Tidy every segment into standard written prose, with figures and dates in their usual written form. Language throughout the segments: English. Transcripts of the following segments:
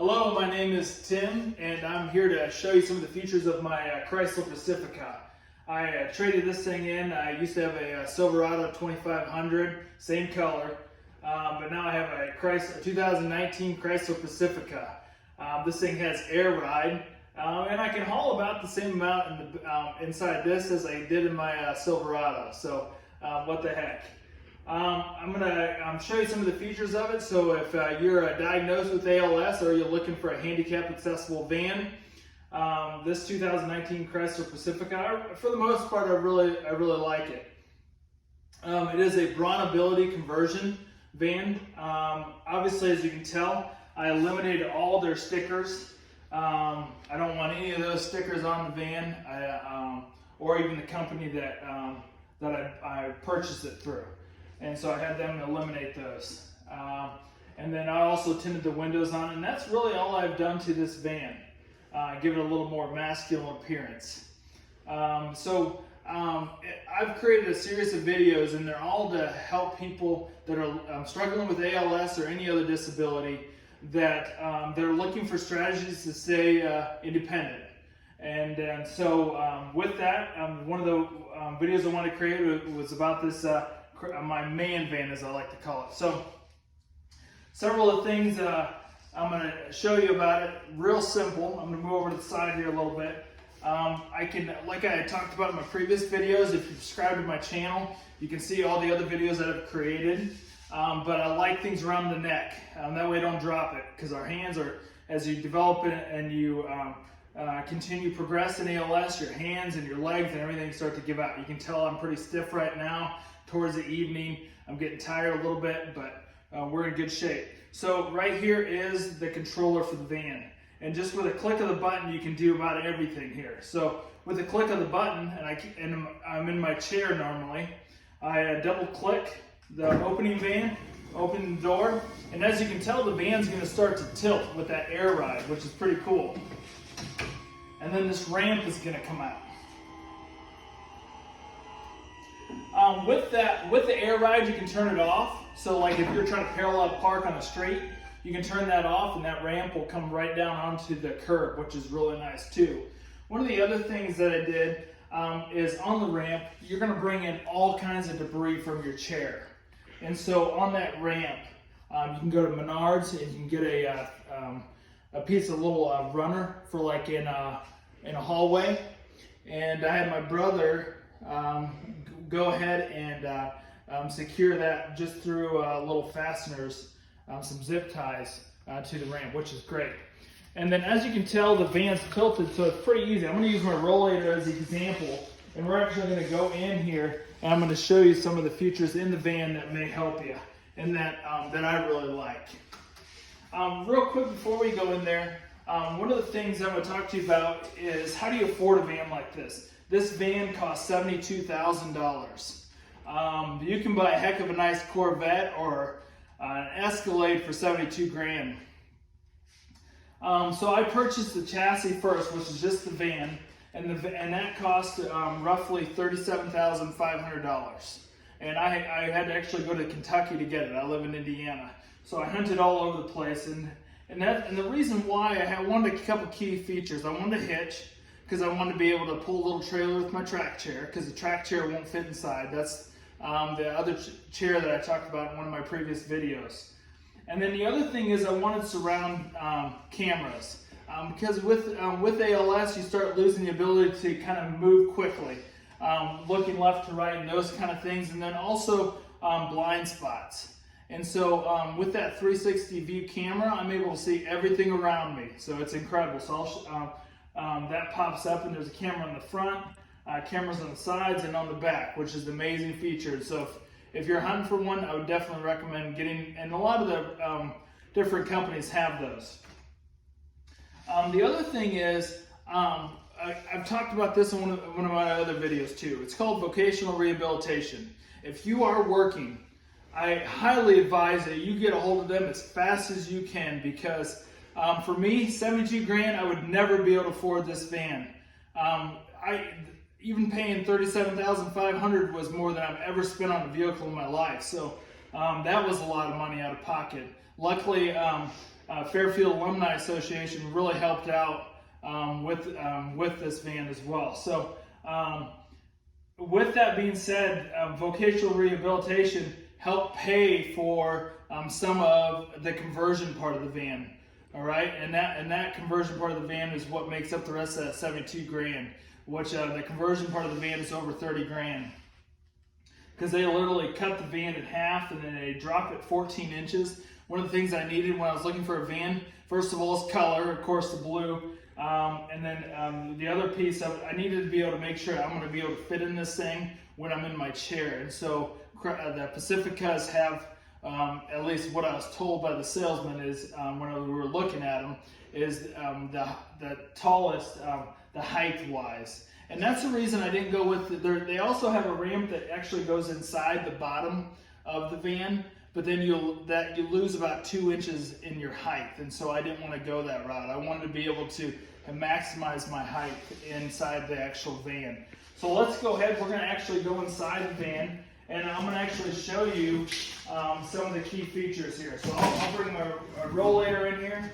Hello, my name is Tim, and I'm here to show you some of the features of my Chrysler Pacifica. I traded this thing in. I used to have a Silverado 2500, same color, but now I have a 2019 Chrysler Pacifica. This thing has air ride, and I can haul about the same amount inside this as I did in my Silverado, so what the heck. I'm going to show you some of the features of it. So if you're diagnosed with ALS or you're looking for a handicap accessible van, this 2019 Chrysler Pacifica, for the most part, I really like it. It is a Bronability conversion van. Obviously, as you can tell, I eliminated all their stickers. I don't want any of those stickers on the van, or even the company that I purchased it through. And so I had them eliminate those. And then I also tinted the windows on it, and that's really all I've done to this van. Give it a little more masculine appearance. I've created a series of videos, and they're all to help people that are struggling with ALS or any other disability that they're looking for strategies to stay independent. And so with that, one of the videos I wanted to create was about this my man van, as I like to call it. So several of the things I'm going to show you about it, real simple. I'm going to move over to the side here a little bit. Like I talked about in my previous videos, if you subscribe to my channel, you can see all the other videos that I've created. But I like things around the neck. That way I don't drop it, because our hands are, as you develop it and you continue to progress in ALS, your hands and your legs and everything start to give out. You can tell I'm pretty stiff right now. Towards the evening, I'm getting tired a little bit, but we're in good shape. So right here is the controller for the van. And just with a click of the button, you can do about everything here. So with a click of the button, and I'm in my chair normally, I double click the opening van, open the door, and as you can tell, the van's gonna start to tilt with that air ride, which is pretty cool. And then this ramp is gonna come out. With the air ride, you can turn it off. So like if you're trying to parallel park on a street, you can turn that off and that ramp will come right down onto the curb, which is really nice too. One of the other things that I did is on the ramp, you're gonna bring in all kinds of debris from your chair. And so on that ramp, you can go to Menards and you can get a piece of little runner for like in a hallway. And I had my brother go ahead and secure that just through little fasteners, some zip ties to the ramp, which is great. And then as you can tell, the van's tilted, so it's pretty easy. I'm going to use my rollator as an example, and we're actually going to go in here, and I'm going to show you some of the features in the van that may help you, and that I really like. Real quick before we go in there, one of the things I'm going to talk to you about is how do you afford a van like this? This van costs $72,000. You can buy a heck of a nice Corvette or an Escalade for 72 grand. So I purchased the chassis first, which is just the van, and that cost roughly $37,500. And I had to actually go to Kentucky to get it. I live in Indiana, so I hunted all over the place. And the reason why I wanted a couple key features. I wanted a hitch, because I wanted to be able to pull a little trailer with my track chair, because the track chair won't fit inside. That's the other chair that I talked about in one of my previous videos. And then the other thing is I wanted surround cameras, because with ALS you start losing the ability to kind of move quickly, looking left to right and those kind of things, and then also blind spots. And so with that 360 view camera, I'm able to see everything around me, so it's incredible. So that pops up, and there's a camera on the front, cameras on the sides and on the back, which is an amazing feature. So if you're hunting for one, I would definitely recommend getting, and a lot of the different companies have those. The other thing is, I've talked about this in one of my other videos too. It's called vocational rehabilitation. If you are working, I highly advise that you get a hold of them as fast as you can, because for me, 72 grand, I would never be able to afford this van. Even paying $37,500 was more than I've ever spent on a vehicle in my life. So that was a lot of money out of pocket. Luckily, Fairfield Alumni Association really helped out with this van as well. So with that being said, vocational rehabilitation helped pay for some of the conversion part of the van. All right, and that conversion part of the van is what makes up the rest of that 72 grand, which the conversion part of the van is over 30 grand. Because they literally cut the van in half and then they drop it 14 inches. One of the things I needed when I was looking for a van, first of all, is color, of course, the blue. And then the other piece, I needed to be able to make sure I'm going to be able to fit in this thing when I'm in my chair. And so the Pacificas have, at least what I was told by the salesman is, when we were looking at them, is the tallest, the height-wise. And that's the reason I didn't go with they also have a ramp that actually goes inside the bottom of the van, but then you lose about 2 inches in your height, and so I didn't want to go that route. I wanted to be able to maximize my height inside the actual van. So let's go ahead. We're going to actually go inside the van, and I'm going to actually show you some of the key features here. So I'll bring my rollator in here.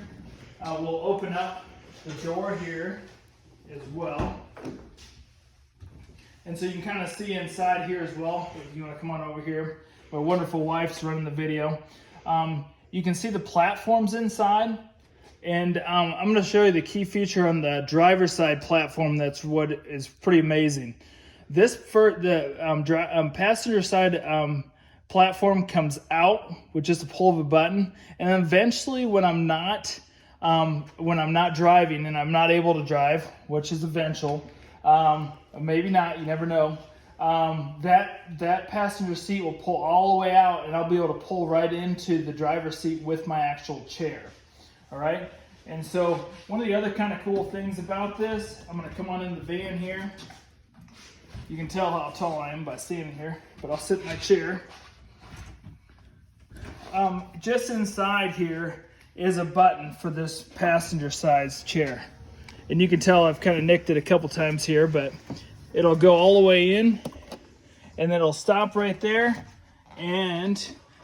We'll open up the door here as well. And so you can kind of see inside here as well. If you want to come on over here. My wonderful wife's running the video. You can see the platforms inside. And I'm going to show you the key feature on the driver's side platform that's what is pretty amazing. This for the passenger side platform comes out with just a pull of a button. And eventually when I'm not driving and I'm not able to drive, which is eventual, maybe not, you never know, that passenger seat will pull all the way out and I'll be able to pull right into the driver's seat with my actual chair. All right. And so one of the other kind of cool things about this, I'm going to come on in the van here. You can tell how tall I am by standing here, but I'll sit in my chair. Just inside here is a button for this passenger size chair. And you can tell I've kind of nicked it a couple times here, but it'll go all the way in and then it'll stop right there. And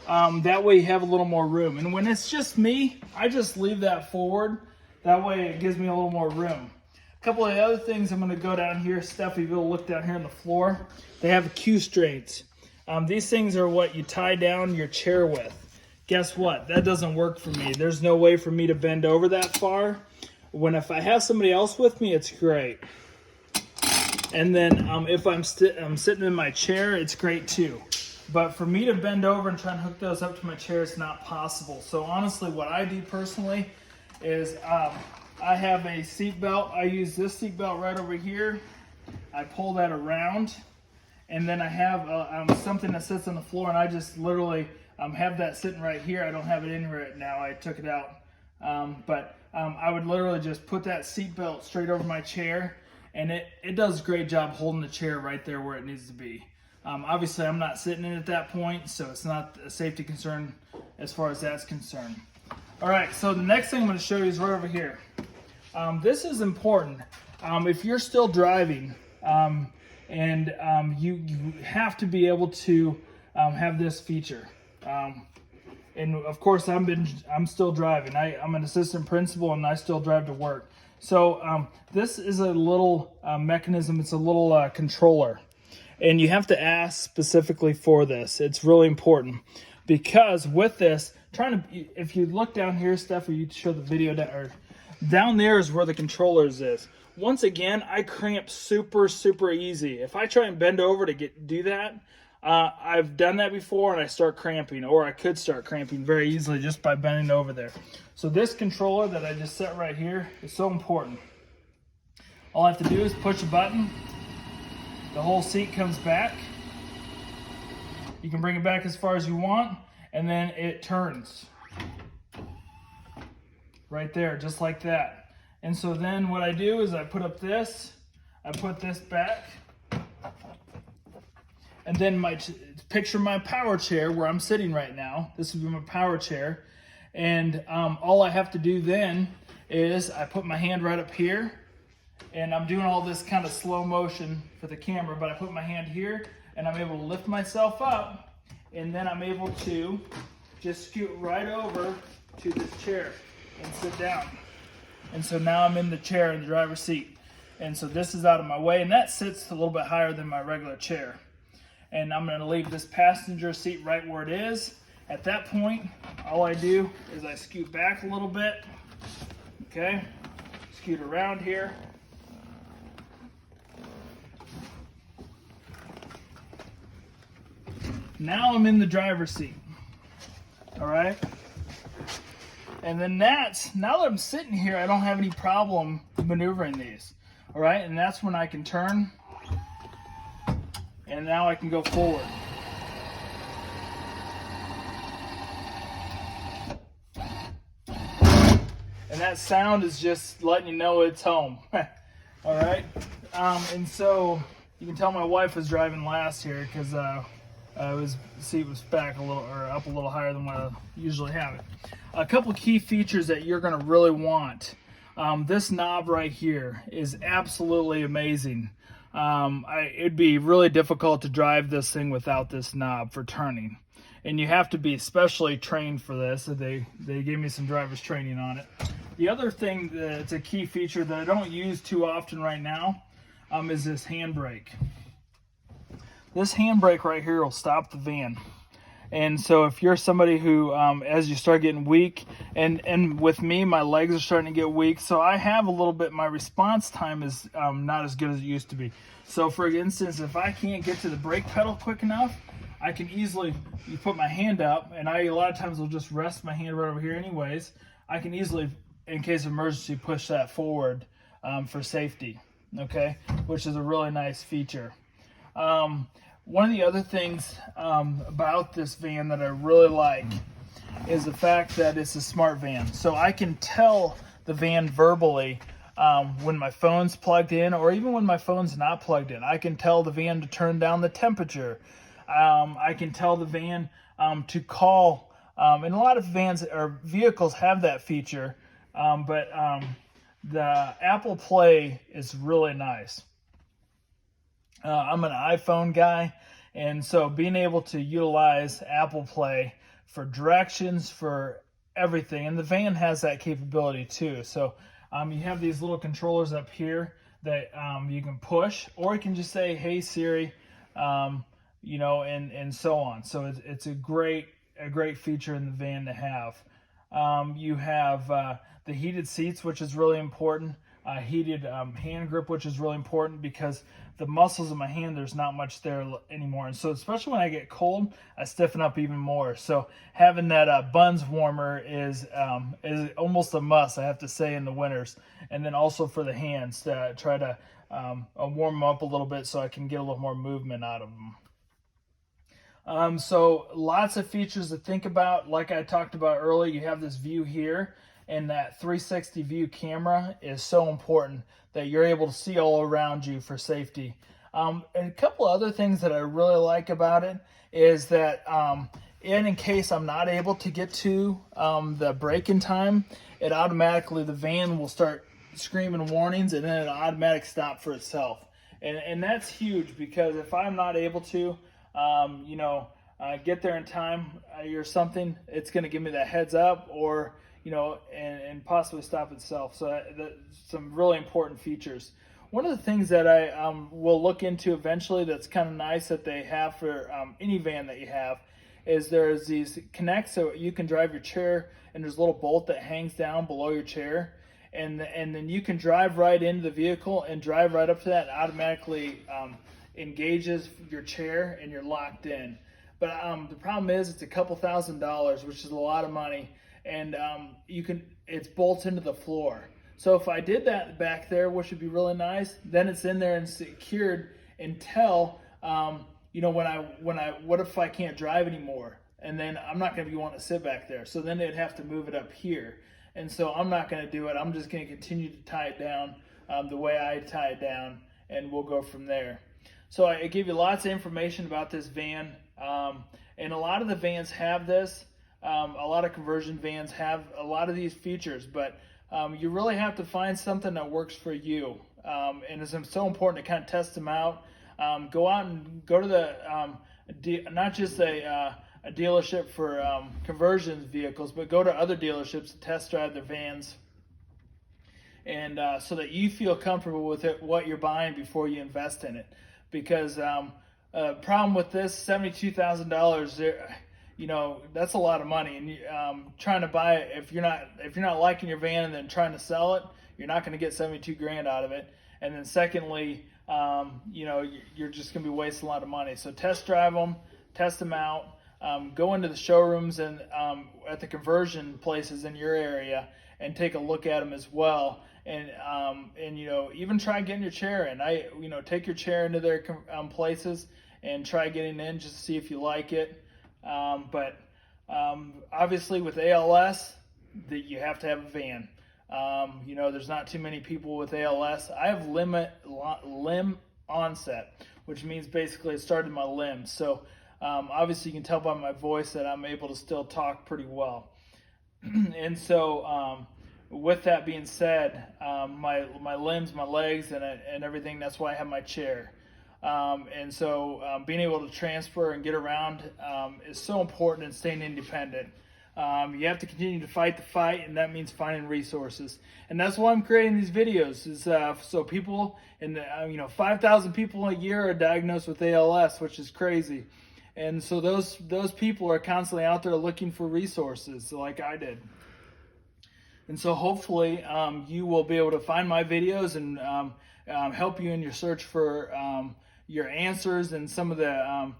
that way you have a little more room. And when it's just me, I just leave that forward. That way it gives me a little more room. A couple of the other things, I'm going to go down here. Steffi, you'll look down here on the floor. They have Q strains. These things are what you tie down your chair with. Guess what? That doesn't work for me. There's no way for me to bend over that far. If I have somebody else with me, it's great. And then if I'm sitting in my chair, it's great too. But for me to bend over and try and hook those up to my chair, it's not possible. So honestly, what I do personally is I have a seat belt. I use this seat belt right over here. I pull that around, and then I have something that sits on the floor, and I just literally have that sitting right here. I don't have it in right now. I took it out. I would literally just put that seat belt straight over my chair, and it does a great job holding the chair right there where it needs to be. Obviously, I'm not sitting in at that point, so it's not a safety concern as far as that's concerned. All right, so the next thing I'm going to show you is right over here. This is important. If you're still driving, and you have to be able to have this feature. And of course, I'm still driving. I'm an assistant principal, and I still drive to work. So this is a little mechanism. It's a little controller, and you have to ask specifically for this. It's really important because with this, if you look down here, Steph, you show the video down there is where the controllers is. Once again, I cramp super easy. If I try and bend over to do that, I've done that before and I start cramping, or I could start cramping very easily just by bending over there. So this controller that I just set right here is so important. All I have to do is push a button. The whole seat comes back. You can bring it back as far as you want, and then it turns right there, just like that. And so then what I do is I put up this, I put this back, and then picture my power chair where I'm sitting right now. This would be my power chair. And all I have to do then is I put my hand right up here, and I'm doing all this kind of slow motion for the camera, but I put my hand here and I'm able to lift myself up, and then I'm able to just scoot right over to this chair. and sit down. And so now I'm in the chair in the driver's seat. And so this is out of my way, and that sits a little bit higher than my regular chair. And I'm going to leave this passenger seat right where it is. At that point, all I do is I scoot back a little bit. Okay, scoot around here. Now I'm in the driver's seat. All right. And then now that I'm sitting here, I don't have any problem maneuvering these. All right, and that's when I can turn, and now I can go forward. And that sound is just letting you know it's home. All right, and so you can tell my wife was driving last here because the seat was back a little, or up a little higher than what I usually have it. A couple key features that you're going to really want. This knob right here is absolutely amazing. It'd be really difficult to drive this thing without this knob for turning. And you have to be especially trained for this. So they gave me some driver's training on it. The other thing that's a key feature that I don't use too often right now is this handbrake. This handbrake right here will stop the van. And so if you're somebody who, as you start getting weak, and with me, my legs are starting to get weak, so I have a little bit, my response time is not as good as it used to be. So for instance, if I can't get to the brake pedal quick enough, I can easily, you put my hand up, and a lot of times will just rest my hand right over here anyways. I can easily, in case of emergency, push that forward for safety, okay, which is a really nice feature. One of the other things about this van that I really like is the fact that it's a smart van. So I can tell the van verbally when my phone's plugged in, or even when my phone's not plugged in. I can tell the van to turn down the temperature. I can tell the van to call. And a lot of vans or vehicles have that feature, but the Apple Play is really nice. I'm an iPhone guy, and so being able to utilize Apple Play for directions, for everything, and the van has that capability too. So you have these little controllers up here that you can push, or you can just say, "Hey Siri," you know, and so on. So it's a great feature in the van to have. You have the heated seats, which is really important. Heated hand grip, which is really important because the muscles in my hand, there's not much there anymore. And so especially when I get cold, I stiffen up even more. So having that buns warmer is almost a must, I have to say, in the winters. And then also for the hands to try to warm them up a little bit so I can get a little more movement out of them. So lots of features to think about. Like I talked about earlier, you have this view here. And that 360 view camera is so important that you're able to see all around you for safety. And a couple other things that I really like about it is that in case I'm not able to get to the brake in time, it automatically, the van will start screaming warnings, and then it'll automatically stop for itself. And that's huge, because if I'm not able to, get there in time or something, it's going to give me that heads up, or and possibly stop itself. So that's some really important features. One of the things that I will look into eventually that's kind of nice that they have for any van that you have is there's these connects, so you can drive your chair, and there's a little bolt that hangs down below your chair, and then you can drive right into the vehicle and drive right up to that. It automatically engages your chair, and you're locked in. But the problem is it's a couple $1,000s, which is a lot of money. And it's bolts into the floor. So if I did that back there, which would be really nice, then it's in there and secured until, what if I can't drive anymore? And then I'm not going to be wanting to sit back there. So then they'd have to move it up here. And so I'm not going to do it. I'm just going to continue to tie it down the way I tie it down, and we'll go from there. So I gave you lots of information about this van. And a lot of the vans have this. A lot of conversion vans have a lot of these features, but you really have to find something that works for you. And it's so important to kind of test them out. Go out and go to the not just a a dealership for conversions vehicles, but go to other dealerships to test drive their vans, and so that you feel comfortable with it, what you're buying before you invest in it. Because problem with this, $72,000, you know, that's a lot of money, and trying to buy it, if you're not liking your van and then trying to sell it, you're not going to get 72 grand out of it. And then secondly, you know, you're just going to be wasting a lot of money. So test drive them, test them out, go into the showrooms and at the conversion places in your area and take a look at them as well. And you know, even try getting your chair in. You know, take your chair into their places and try getting in just to see if you like it. But obviously with ALS, that you have to have a van. You know, there's not too many people with ALS. I have limb onset, which means basically it started my limbs. So obviously you can tell by my voice that I'm able to still talk pretty well. And so with that being said, my limbs, my legs, and everything, that's why I have my chair. And so being able to transfer and get around is so important in staying independent. You have to continue to fight the fight, and that means finding resources. And that's why I'm creating these videos, is so people, and you know, 5,000 people a year are diagnosed with ALS, which is crazy. And so those people are constantly out there looking for resources, like I did. And so hopefully you will be able to find my videos and help you in your search for your answers and some of the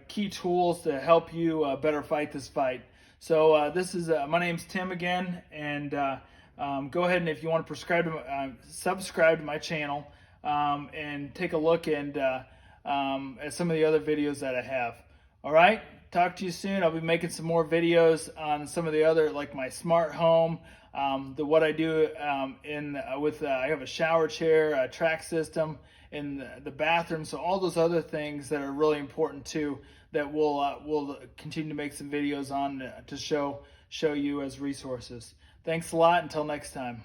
key tools to help you better fight this fight. So this is my name's Tim again, and go ahead and if you want to subscribe to my channel and take a look and at some of the other videos that I have. All right, talk to you soon. I'll be making some more videos on some of the other, like my smart home, what I do I have a shower chair, a track system in the bathroom, so all those other things that are really important too, that we'll continue to make some videos on to show you as resources. Thanks a lot. Until next time.